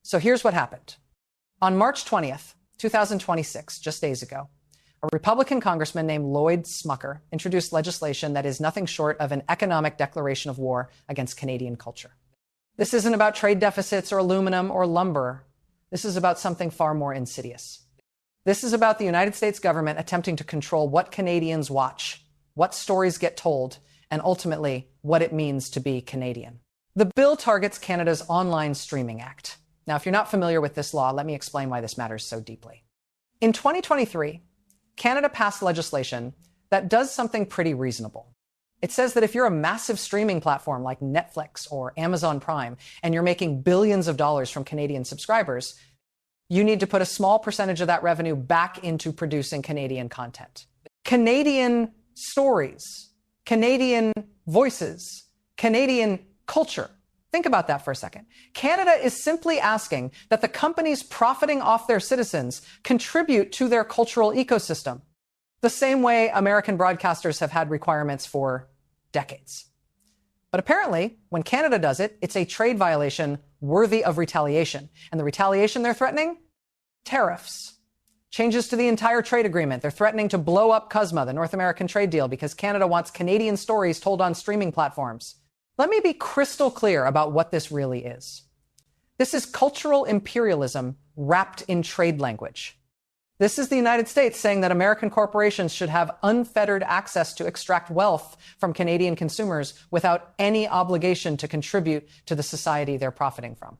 So here's what happened. On March 20th, 2026, just days ago, a Republican congressman named Lloyd Smucker introduced legislation that is nothing short of an economic declaration of war against Canadian culture. This isn't about trade deficits or aluminum or lumber. This is about something far more insidious. This is about the United States government attempting to control what Canadians watch, what stories get told, and ultimately what it means to be Canadian. The bill targets Canada's Online Streaming Act. Now, if you're not familiar with this law, let me explain why this matters so deeply. In 2023, Canada passed legislation that does something pretty reasonable. It says that if you're a massive streaming platform like Netflix or Amazon Prime, and you're making billions of dollars from Canadian subscribers, you need to put a small percentage of that revenue back into producing Canadian content. Canadian stories, Canadian voices, Canadian culture. Think about that for a second. Canada is simply asking that the companies profiting off their citizens contribute to their cultural ecosystem, the same way American broadcasters have had requirements for decades. But apparently, when Canada does it, it's a trade violation worthy of retaliation. And the retaliation they're threatening? Tariffs. Changes to the entire trade agreement. They're threatening to blow up CUSMA, the North American trade deal, because Canada wants Canadian stories told on streaming platforms. Let me be crystal clear about what this really is. This is cultural imperialism wrapped in trade language. This is the United States saying that American corporations should have unfettered access to extract wealth from Canadian consumers without any obligation to contribute to the society they're profiting from.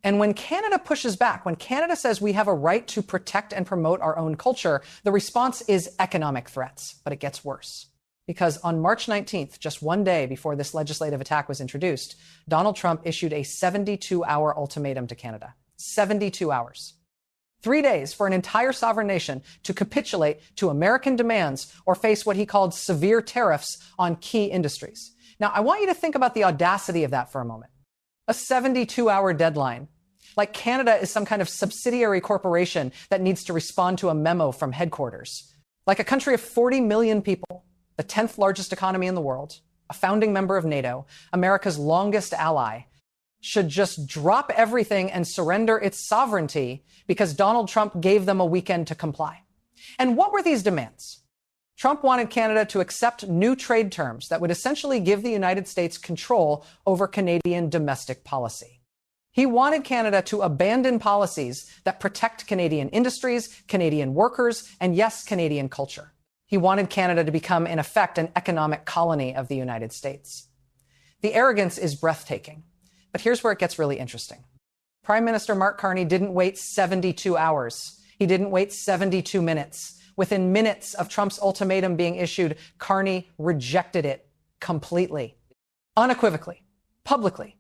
And when Canada pushes back, when Canada says we have a right to protect and promote our own culture, the response is economic threats. But it gets worse. Because on March 19th, just one day before this legislative attack was introduced, Donald Trump issued a 72-hour ultimatum to Canada. 72 hours. 3 days for an entire sovereign nation to capitulate to American demands or face what he called severe tariffs on key industries. Now, I want you to think about the audacity of that for a moment. A 72-hour deadline. Like Canada is some kind of subsidiary corporation that needs to respond to a memo from headquarters. Like a country of 40 million people, the 10th largest economy in the world, a founding member of NATO, America's longest ally, should just drop everything and surrender its sovereignty because Donald Trump gave them a weekend to comply. And what were these demands? Trump wanted Canada to accept new trade terms that would essentially give the United States control over Canadian domestic policy. He wanted Canada to abandon policies that protect Canadian industries, Canadian workers, and yes, Canadian culture. He wanted Canada to become, in effect, an economic colony of the United States. The arrogance is breathtaking. But here's where it gets really interesting. Prime Minister Mark Carney didn't wait 72 hours. He didn't wait 72 minutes. Within minutes of Trump's ultimatum being issued, Carney rejected it completely, unequivocally, publicly.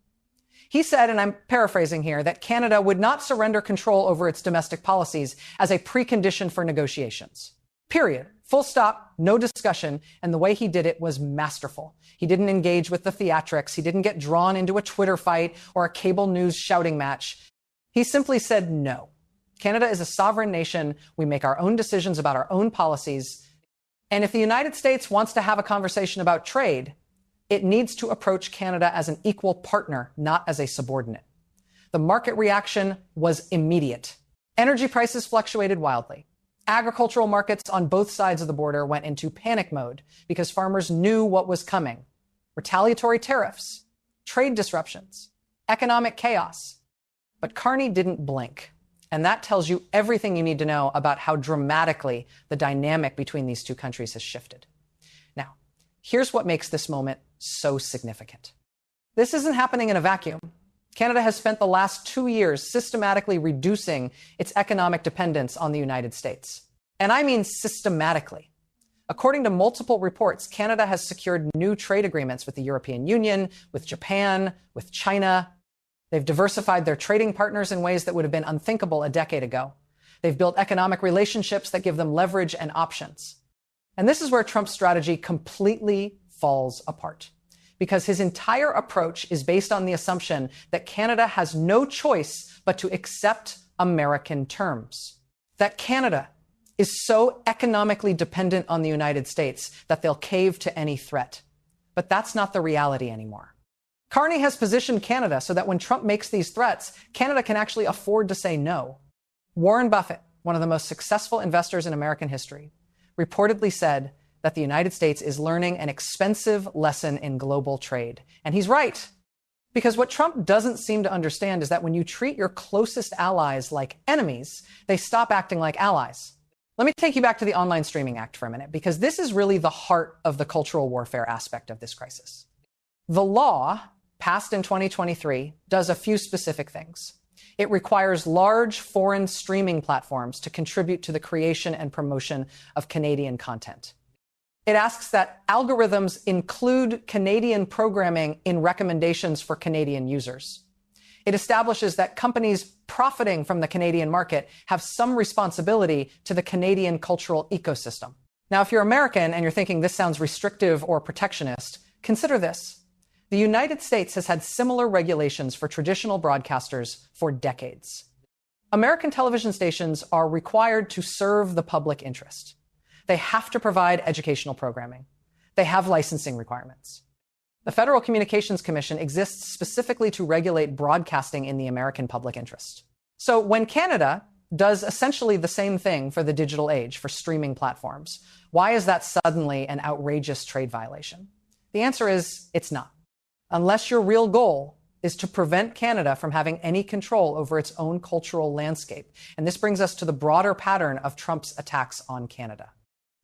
He said, and I'm paraphrasing here, that Canada would not surrender control over its domestic policies as a precondition for negotiations. Period. Full stop, no discussion, and the way he did it was masterful. He didn't engage with the theatrics. He didn't get drawn into a Twitter fight or a cable news shouting match. He simply said no. Canada is a sovereign nation. We make our own decisions about our own policies. And if the United States wants to have a conversation about trade, it needs to approach Canada as an equal partner, not as a subordinate. The market reaction was immediate. Energy prices fluctuated wildly. Agricultural markets on both sides of the border went into panic mode because farmers knew what was coming. Retaliatory tariffs, trade disruptions, economic chaos. But Carney didn't blink. And that tells you everything you need to know about how dramatically the dynamic between these two countries has shifted. Now, here's what makes this moment so significant. This isn't happening in a vacuum. Canada has spent the last 2 years systematically reducing its economic dependence on the United States. And I mean systematically. According to multiple reports, Canada has secured new trade agreements with the European Union, with Japan, with China. They've diversified their trading partners in ways that would have been unthinkable a decade ago. They've built economic relationships that give them leverage and options. And this is where Trump's strategy completely falls apart. Because his entire approach is based on the assumption that Canada has no choice but to accept American terms. That Canada is so economically dependent on the United States that they'll cave to any threat. But that's not the reality anymore. Carney has positioned Canada so that when Trump makes these threats, Canada can actually afford to say no. Warren Buffett, one of the most successful investors in American history, reportedly said that the United States is learning an expensive lesson in global trade. And he's right. Because what Trump doesn't seem to understand is that when you treat your closest allies like enemies, they stop acting like allies. Let me take you back to the Online Streaming Act for a minute, because this is really the heart of the cultural warfare aspect of this crisis. The law, passed in 2023, does a few specific things. It requires large foreign streaming platforms to contribute to the creation and promotion of Canadian content. It asks that algorithms include Canadian programming in recommendations for Canadian users. It establishes that companies profiting from the Canadian market have some responsibility to the Canadian cultural ecosystem. Now, if you're American and you're thinking this sounds restrictive or protectionist, consider this. The United States has had similar regulations for traditional broadcasters for decades. American television stations are required to serve the public interest. They have to provide educational programming. They have licensing requirements. The Federal Communications Commission exists specifically to regulate broadcasting in the American public interest. So when Canada does essentially the same thing for the digital age, for streaming platforms, why is that suddenly an outrageous trade violation? The answer is it's not. Unless your real goal is to prevent Canada from having any control over its own cultural landscape. And this brings us to the broader pattern of Trump's attacks on Canada.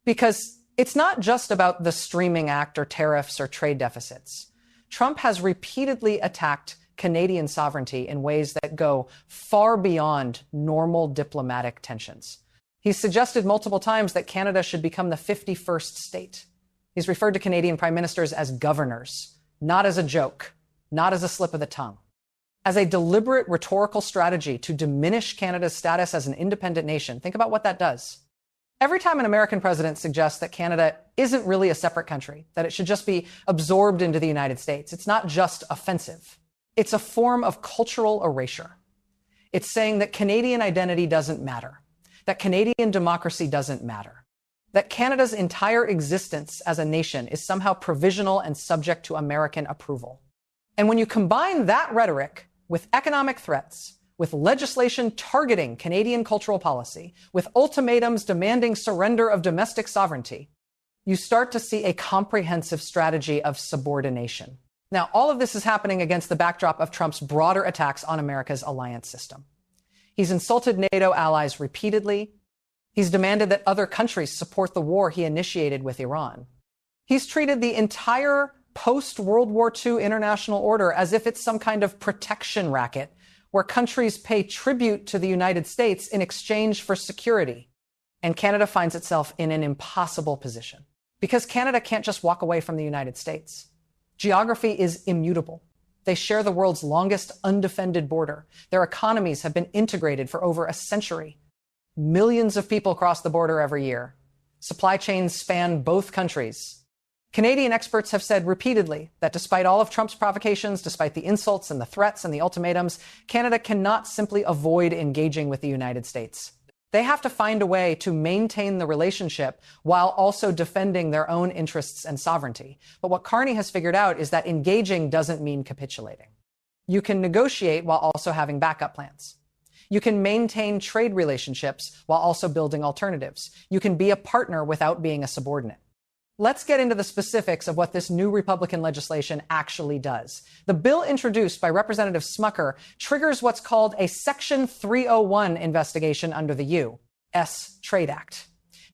Because it's not just about the Streaming Act or tariffs or trade deficits. Trump has repeatedly attacked Canadian sovereignty in ways that go far beyond normal diplomatic tensions. He's suggested multiple times that Canada should become the 51st state. He's referred to Canadian prime ministers as governors, not as a joke, not as a slip of the tongue. As a deliberate rhetorical strategy to diminish Canada's status as an independent nation, think about what that does. Every time an American president suggests that Canada isn't really a separate country, that it should just be absorbed into the United States, it's not just offensive. It's a form of cultural erasure. It's saying that Canadian identity doesn't matter, that Canadian democracy doesn't matter, that Canada's entire existence as a nation is somehow provisional and subject to American approval. And when you combine that rhetoric with economic threats, with legislation targeting Canadian cultural policy, with ultimatums demanding surrender of domestic sovereignty, you start to see a comprehensive strategy of subordination. Now, all of this is happening against the backdrop of Trump's broader attacks on America's alliance system. He's insulted NATO allies repeatedly. He's demanded that other countries support the war he initiated with Iran. He's treated the entire post-World War II international order as if it's some kind of protection racket where countries pay tribute to the United States in exchange for security. And Canada finds itself in an impossible position because Canada can't just walk away from the United States. Geography is immutable. They share the world's longest undefended border. Their economies have been integrated for over a century. Millions of people cross the border every year. Supply chains span both countries. Canadian experts have said repeatedly that despite all of Trump's provocations, despite the insults and the threats and the ultimatums, Canada cannot simply avoid engaging with the United States. They have to find a way to maintain the relationship while also defending their own interests and sovereignty. But what Carney has figured out is that engaging doesn't mean capitulating. You can negotiate while also having backup plans. You can maintain trade relationships while also building alternatives. You can be a partner without being a subordinate. Let's get into the specifics of what this new Republican legislation actually does. The bill introduced by Representative Smucker triggers what's called a Section 301 investigation under the U.S. Trade Act.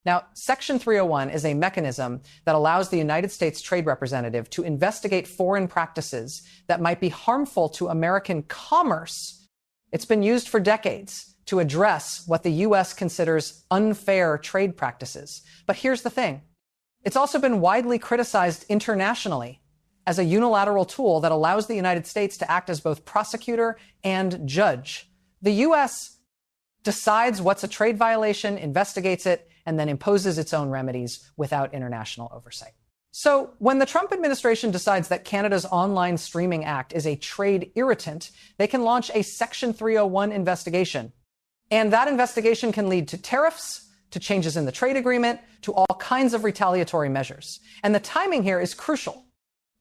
Now, Section 301 is a mechanism that allows the United States Trade Representative to investigate foreign practices that might be harmful to American commerce. It's been used for decades to address what the U.S. considers unfair trade practices. But here's the thing. It's also been widely criticized internationally as a unilateral tool that allows the United States to act as both prosecutor and judge. The U.S. decides what's a trade violation, investigates it, and then imposes its own remedies without international oversight. So when the Trump administration decides that Canada's Online Streaming Act is a trade irritant, they can launch a Section 301 investigation. And that investigation can lead to tariffs, to changes in the trade agreement, to all kinds of retaliatory measures. And the timing here is crucial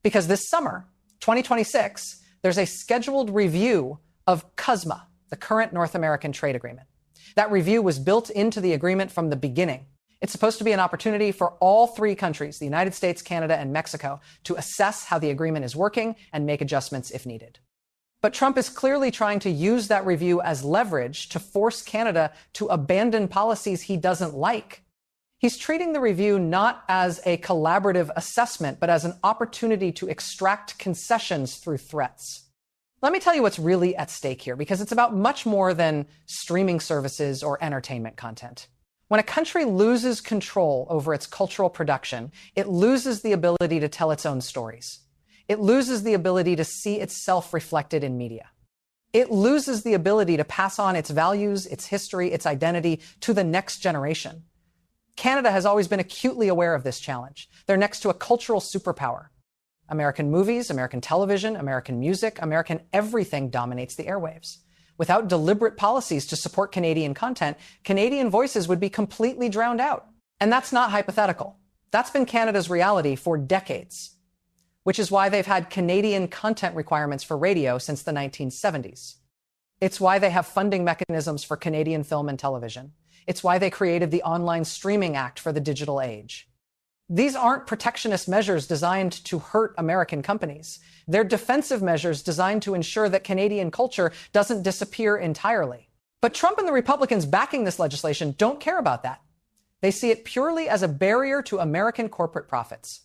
because this summer, 2026, there's a scheduled review of CUSMA, the current North American trade agreement. That review was built into the agreement from the beginning. It's supposed to be an opportunity for all three countries, the United States, Canada, and Mexico, to assess how the agreement is working and make adjustments if needed. But Trump is clearly trying to use that review as leverage to force Canada to abandon policies he doesn't like. He's treating the review not as a collaborative assessment, but as an opportunity to extract concessions through threats. Let me tell you what's really at stake here, because it's about much more than streaming services or entertainment content. When a country loses control over its cultural production, it loses the ability to tell its own stories. It loses the ability to see itself reflected in media. It loses the ability to pass on its values, its history, its identity to the next generation. Canada has always been acutely aware of this challenge. They're next to a cultural superpower. American movies, American television, American music, American everything dominates the airwaves. Without deliberate policies to support Canadian content, Canadian voices would be completely drowned out. And that's not hypothetical. That's been Canada's reality for decades, which is why they've had Canadian content requirements for radio since the 1970s. It's why they have funding mechanisms for Canadian film and television. It's why they created the Online Streaming Act for the digital age. These aren't protectionist measures designed to hurt American companies. They're defensive measures designed to ensure that Canadian culture doesn't disappear entirely. But Trump and the Republicans backing this legislation don't care about that. They see it purely as a barrier to American corporate profits.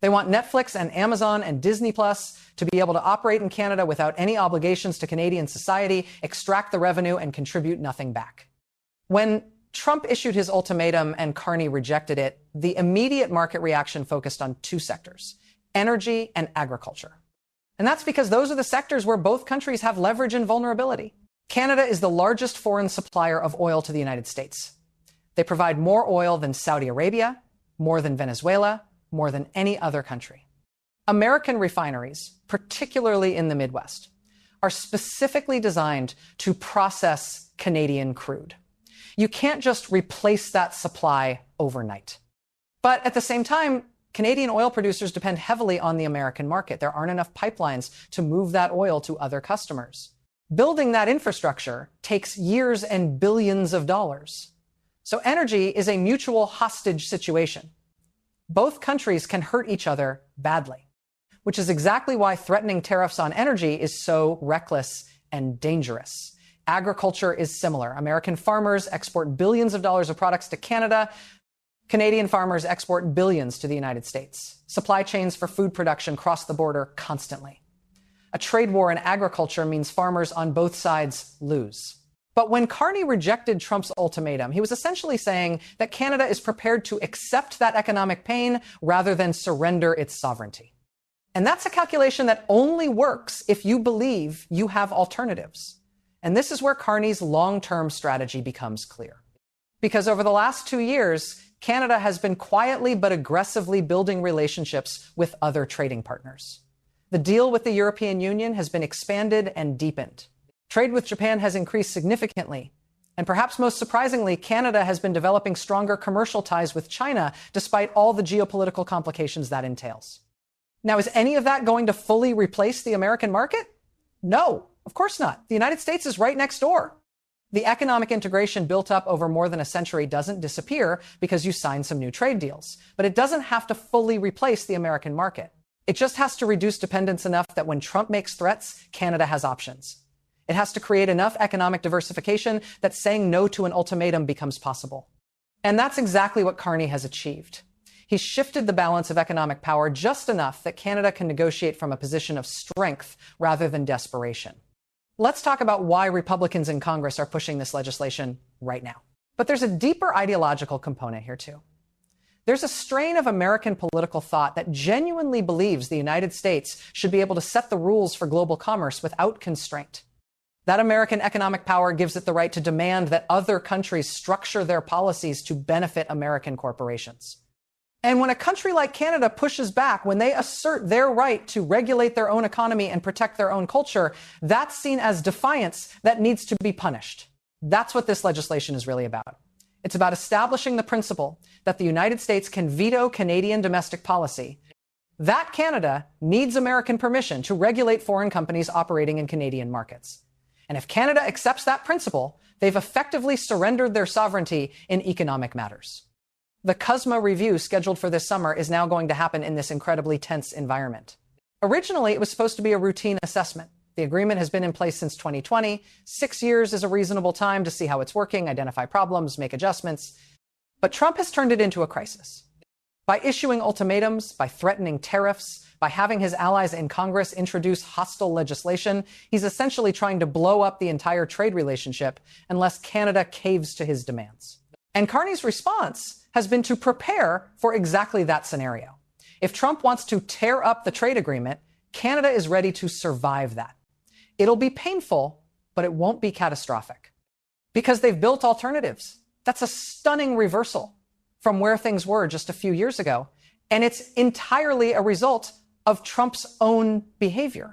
They want Netflix and Amazon and Disney Plus to be able to operate in Canada without any obligations to Canadian society, extract the revenue, and contribute nothing back. When Trump issued his ultimatum and Carney rejected it, the immediate market reaction focused on two sectors, energy and agriculture. And that's because those are the sectors where both countries have leverage and vulnerability. Canada is the largest foreign supplier of oil to the United States. They provide more oil than Saudi Arabia, more than Venezuela, more than any other country. American refineries, particularly in the Midwest, are specifically designed to process Canadian crude. You can't just replace that supply overnight. But at the same time, Canadian oil producers depend heavily on the American market. There aren't enough pipelines to move that oil to other customers. Building that infrastructure takes years and billions of dollars. So energy is a mutual hostage situation. Both countries can hurt each other badly, which is exactly why threatening tariffs on energy is so reckless and dangerous. Agriculture is similar. American farmers export billions of dollars of products to Canada. Canadian farmers export billions to the United States. Supply chains for food production cross the border constantly. A trade war in agriculture means farmers on both sides lose. But when Carney rejected Trump's ultimatum, he was essentially saying that Canada is prepared to accept that economic pain rather than surrender its sovereignty. And that's a calculation that only works if you believe you have alternatives. And this is where Carney's long-term strategy becomes clear. Because over the last 2 years, Canada has been quietly but aggressively building relationships with other trading partners. The deal with the European Union has been expanded and deepened. Trade with Japan has increased significantly. And perhaps most surprisingly, Canada has been developing stronger commercial ties with China, despite all the geopolitical complications that entails. Now, is any of that going to fully replace the American market? No. Of course not. The United States is right next door. The economic integration built up over more than a century doesn't disappear because you sign some new trade deals. But it doesn't have to fully replace the American market. It just has to reduce dependence enough that when Trump makes threats, Canada has options. It has to create enough economic diversification that saying no to an ultimatum becomes possible. And that's exactly what Carney has achieved. He's shifted the balance of economic power just enough that Canada can negotiate from a position of strength rather than desperation. Let's talk about why Republicans in Congress are pushing this legislation right now. But there's a deeper ideological component here too. There's a strain of American political thought that genuinely believes the United States should be able to set the rules for global commerce without constraint. That American economic power gives it the right to demand that other countries structure their policies to benefit American corporations. And when a country like Canada pushes back, when they assert their right to regulate their own economy and protect their own culture, that's seen as defiance that needs to be punished. That's what this legislation is really about. It's about establishing the principle that the United States can veto Canadian domestic policy That Canada needs American permission to regulate foreign companies operating in Canadian markets. And if Canada accepts that principle, they've effectively surrendered their sovereignty in economic matters. The CUSMA review scheduled for this summer is now going to happen in this incredibly tense environment. Originally, it was supposed to be a routine assessment. The agreement has been in place since 2020. 6 years is a reasonable time to see how it's working, identify problems, make adjustments. But Trump has turned it into a crisis. By issuing ultimatums, by threatening tariffs, by having his allies in Congress introduce hostile legislation, he's essentially trying to blow up the entire trade relationship unless Canada caves to his demands. And Carney's response has been to prepare for exactly that scenario. If Trump wants to tear up the trade agreement, Canada is ready to survive that. It'll be painful, but it won't be catastrophic. Because they've built alternatives. That's a stunning reversal from where things were just a few years ago. And it's entirely a result of Trump's own behavior.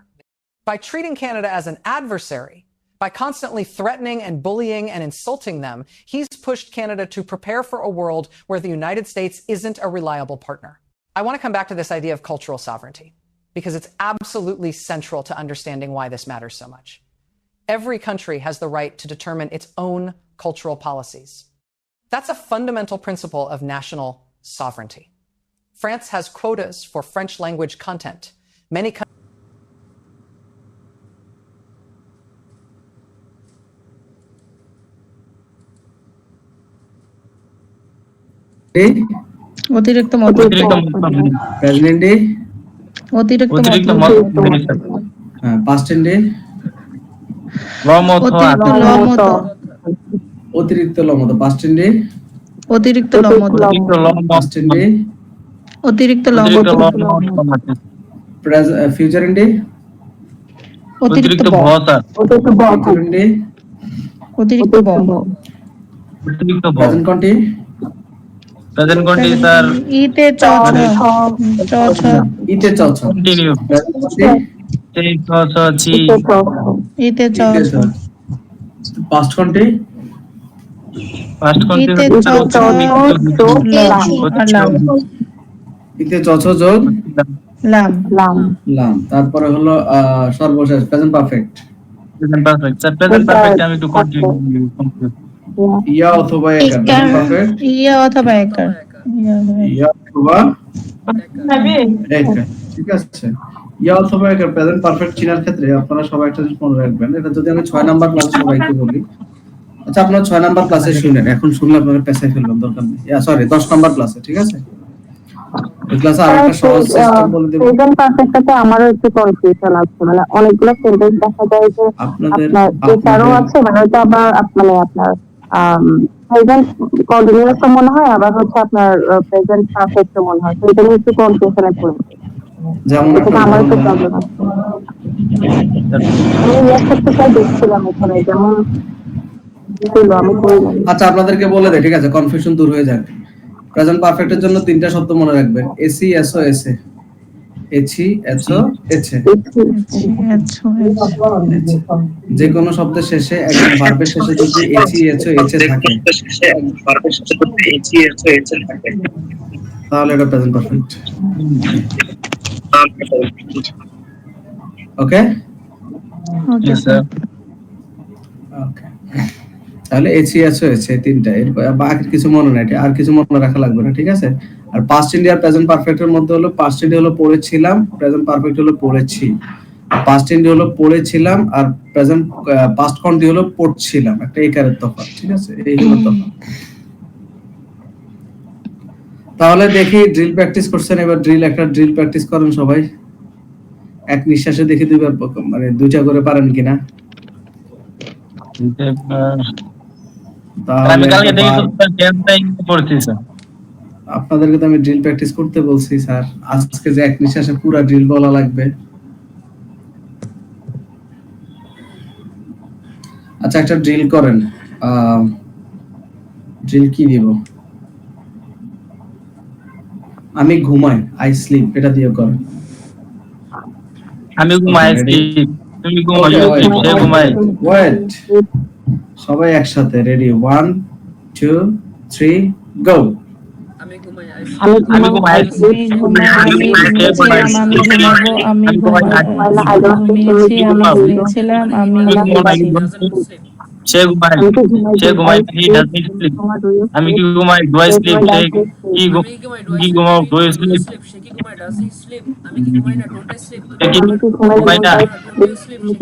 By treating Canada as an adversary, by constantly threatening and bullying and insulting them, he's pushed Canada to prepare for a world where the United States isn't a reliable partner. I want to come back to this idea of cultural sovereignty, because it's absolutely central to understanding why this matters so much. Every country has the right to determine its own cultural policies. That's a fundamental principle of national sovereignty. France has quotas for French language content. Many অতিরিক্ত প্রেসিডেন্টে অতিরিক্ত হ্যাঁ past টেন্ডে অতিরিক্ত লমত past টেন্ডে অতিরিক্ত লমত past টেন্ডে অতিরিক্ত লমত future এন্ডে অতিরিক্ত ভতা টেন্ডে অতিরিক্ত present কন্টি present কন্টি sir ইতে চচ কন্টিনিউ তে চচ জি ইতে চচ পাস্ট কন্টি ইতে চচ ইতে চচ যোগ লাম তারপরে হলো সর্বশেষ present perfect sir present perfect আমি একটু কন্টিনিউ ইয়া অথবা একার পারফেক্ট ইয়া অথবা একার ইয়া অথবা একার ঠিক আছে ইয়া অথবা একার প্রেজেন্ট পারফেক্ট চিনার ক্ষেত্রে আপনারা সবাই একটা জিনিস মনে রাখবেন এটা যদি আমি 6 নাম্বার ক্লাসে সবাইকে বলি আচ্ছা আপনারা 6 নাম্বার ক্লাসে শুনেন এখন শুনলে আপনারা পেছাই ফেলবেন দরকার নেই সরি 10 নাম্বার ক্লাসে ঠিক আছে এই ক্লাসে আরেকটা সহজ সিস্টেম বলে দেব প্রেজেন্ট পারফেক্টটাতে আমারও একটু কনফিউশন আছে মানে অনেকগুলো সেন্টেন্স দেখা যায় যে আপনাদের এটারও আছে মানে এটা আবার মানে আপনার প্রেজেন্ট কন্টিনিউয়াস মনে হয় আবার হচ্ছে আপনার প্রেজেন্ট পারফেক্ট মনে হয় তো এটা নিয়ে একটু কনফিউশনে পড়েছি যেমন আমার একটু প্রবলেম আছে আমি একটা কথা দেখছিলাম এখানে যেমন আচ্ছা আপনাদেরকে বলে দেই ঠিক আছে কনফিউশন দূর হয়ে যাবে প্রেজেন্ট পারফেক্টের জন্য তিনটা শব্দ মনে রাখবেন এসি এসও এসে এছি এছো এছে যে কোন শব্দের শেষে একদম ভার্বের শেষে যদি এছি এছো এছে থাকে তাহলে এটা present perfect okay okay sir okay তাহলে এছি এছো এছে তিনটা এর বাকি কিছু মনে নাই আর কিছু মনে রাখা লাগবে না ঠিক আছে আর পাস্ট ইন্ডিয়ার প্রেজেন্ট পারফেক্টের মধ্যে হলো পাস্ট ইন্ডিয়া হলো পড়েছিলাম প্রেজেন্ট পারফেক্ট হলো পড়েছি পাস্ট ইন্ডিয়া হলো পড়েছিলাম আর প্রেজেন্ট পাস্ট কন্টি হলো পড়ছিলাম একটা একারের তফাৎ ঠিক আছে এই হলো তফাৎ তাহলে দেখি ড্রিল প্র্যাকটিস করছেন এবার একটা ড্রিল প্র্যাকটিস করেন সবাই এক নিঃশ্বাসে দেখি দুইবার মানে দুইটা করে পারেন কিনা আমি কালকে দেখি তো ক্যাম্পেইন করছি স্যার আপনাদেরকে তো আমি ড্রিল প্র্যাকটিস করতে বলছি স্যার আজকে যে এক নিঃশ্বাসে পুরো ড্রিল বলা লাগবে আচ্ছা একটা ড্রিল করেন ড্রিল কি দিব আমি ঘুমাই আই স্লিপ এটা দিয়ে করেন আমি ঘুমাই স্লিপ তুমি ঘুমাই সে ঘুমাই ওয়েট সবাই একসাথে রেডি 1 2 3 গো আমি ঘুমাই আমি ঘুমাই ঘুমিয়েছিলাম আমি ঘুমাবো আমি ঘুমিয়েছি আমি ঘুমিয়েছিলাম আমি ঘুমিয়েছি সে ঘুমায় হি ডাজন্ট স্লিপ আমি কি ঘুমাই ডু আই স্লিপ সে কি কি ঘুমাও ডু ইউ স্লিপ সে কি ঘুমায় ডাজ হি স্লিপ আমি কি ঘুমাই না ডোন্ট আই স্লিপ সে কি ঘুমায় না ডোন্ট ইউ স্লিপ সে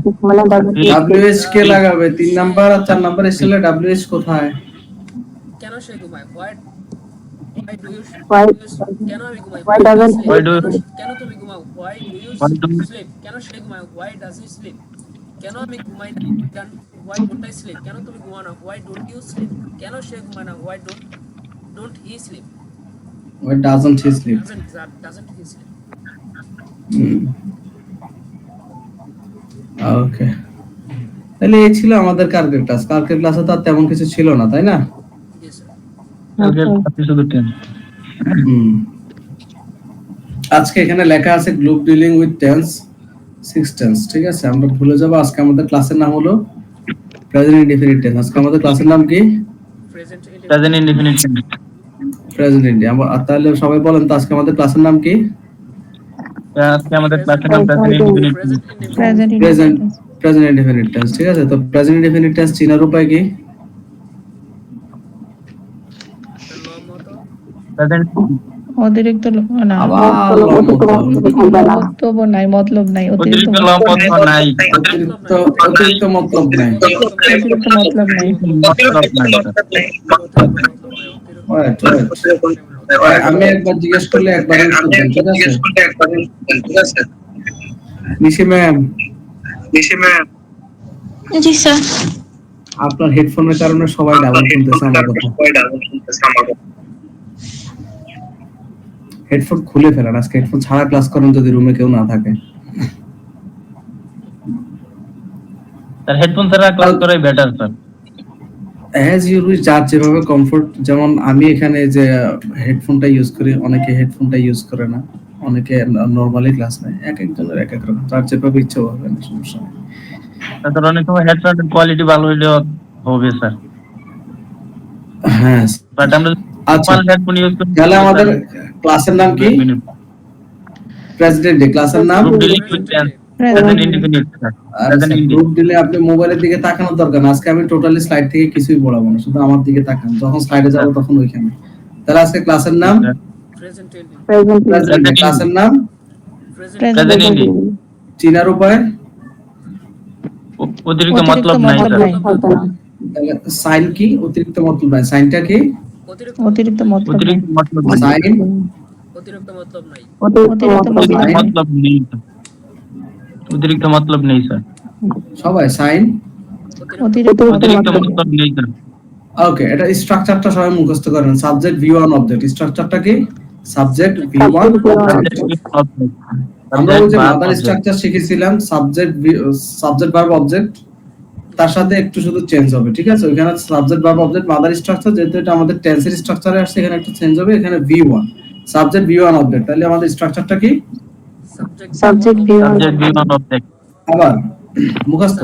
কি ঘুমায় ডাজন্ট হি স্লিপ ডব্লিউএইচ কে লাগাবে 3 নাম্বার আর 4 নাম্বার এসেলে ডব্লিউএইচ কোথায়? কেন সে ঘুমায় why do you কেন আমি ঘুমাই Why do কেন তুমি ঘুমাও why do you sleep কেন সে ঘুমায় why does he sleep কেন আমি ঘুমাই না why don't I sleep কেন তুমি ঘুমাও না why don't you sleep কেন সে ঘুমায় না why don't he sleep Why doesn't he sleep? doesn't he sleep ওকে, তাহলে এই ছিল আমাদের কালকের ক্লাস। কালকের ক্লাসে তো আর তেমন কিছু ছিল না, তাই না? yes sir আজকে এখানে লেখা আছে group dealing with tense 6 tense, ঠিক আছে? আমরা ভুলে যাব। আজকে আমাদের ক্লাসের নাম হলো প্রেজেন্ট ইনডিফিনিট টেন্স। আজকে আমাদের ক্লাসের নাম কি? প্রেজেন্ট ইনডিফিনিট প্রেজেন্ট ইনডি। তাহলে সবাই বলেন তো আজকে আমাদের ক্লাসের নাম কি? আজকে আমাদের ক্লাসের নাম present indefinite present indefinite tense, ঠিক আছে? তো প্রেজেন্ট ইনডিফিনিট টেন্স চিনার উপায় কি? প্রেজেন্ট অতিরিক্ত না বক্তব্য নাই মতলব নাই অতিরিক্ত লম্বত নাই অতিরিক্ত মতলব নাই অতিরিক্ত মতলব নাই আমি একবার জিজ্ঞেস করলে একবার ঠিক আছে? নিশি ম্যাম জি স্যার আপনার হেডফোনের কারণে সবাই ডাবল শুনতেছে আমার কথা। হেডফোন খুলে ফেলেন, আজকে হেডফোন ছাড়া ক্লাস করেন যদি রুমে কেউ না থাকে। স্যার হেডফোন ছাড়া ক্লাস করাই better sir. As you wish, যার যেভাবে কমফোর্ট। যেমন আমি এখানে যে হেডফোনটা ইউজ করি, অনেকে হেডফোনটা ইউজ করে না, অনেকে নরমালি ক্লাস নেয়। এক একজনের এক এক রকম, যার যেভাবে ইচ্ছা হবে, না সমস্যা নেই। স্যার অনেক সময় হেডফোনের কোয়ালিটি ভালো হইলেও হবে স্যার। হ্যাঁ বাট আমরা আচ্ছা, হেডফোন ইউজ করি। তাহলে আমাদের ক্লাসের নাম কি? President day. ক্লাসের নাম প্রেজেন্ট ইনডিফিনিট স্যার। গ্রুপ দিলে আপনি মোবাইলের দিকে তাকানোর দরকার না। আজকে আমি টোটালি স্লাইড থেকে কিছুই পড়াবো না, শুধু আমার দিকে তাকান। যখন স্লাইডে যাব তখন ওইখানে। তাহলে আজকে ক্লাসের নাম প্রেজেন্ট। ক্লাসের নাম প্রেজেন্ট ইনডি। চিনার উপায় অতিরিক্ত মতলব নাই স্যার। সাইন কি? অতিরিক্ত মতলব নাই। সাইনটা কি? অতিরিক্ত মতলব অতিরিক্ত মতলব নাই। সাইন অতিরিক্ত মতলব নাই মতলব নেই। অতিরিক্ত মতলব নেই স্যার। সবাই সাইন অতিরিক্ত মতলব নেই স্যার। ওকে, এটা স্ট্রাকচারটা সবাই মুখস্থ করেন। Subject V one object. স্ট্রাকচারটা কি? Subject V one object. আমরা ওই যে মাদার স্ট্রাকচার শিখেছিলাম, সাবজেক্ট ভার্ব অবজেক্ট, তার সাথে একটু শুধু চেঞ্জ হবে, ঠিক আছে? ওইখানে subject verb object mother structure, যেহেতু এটা আমাদের টেন্সের স্ট্রাকচারে আসছে, এখানে একটু চেঞ্জ হবে। এখানে V one subject V one object. তাহলে আমাদের স্ট্রাকচারটা কি? Subject V one object. আবার মুখস্থ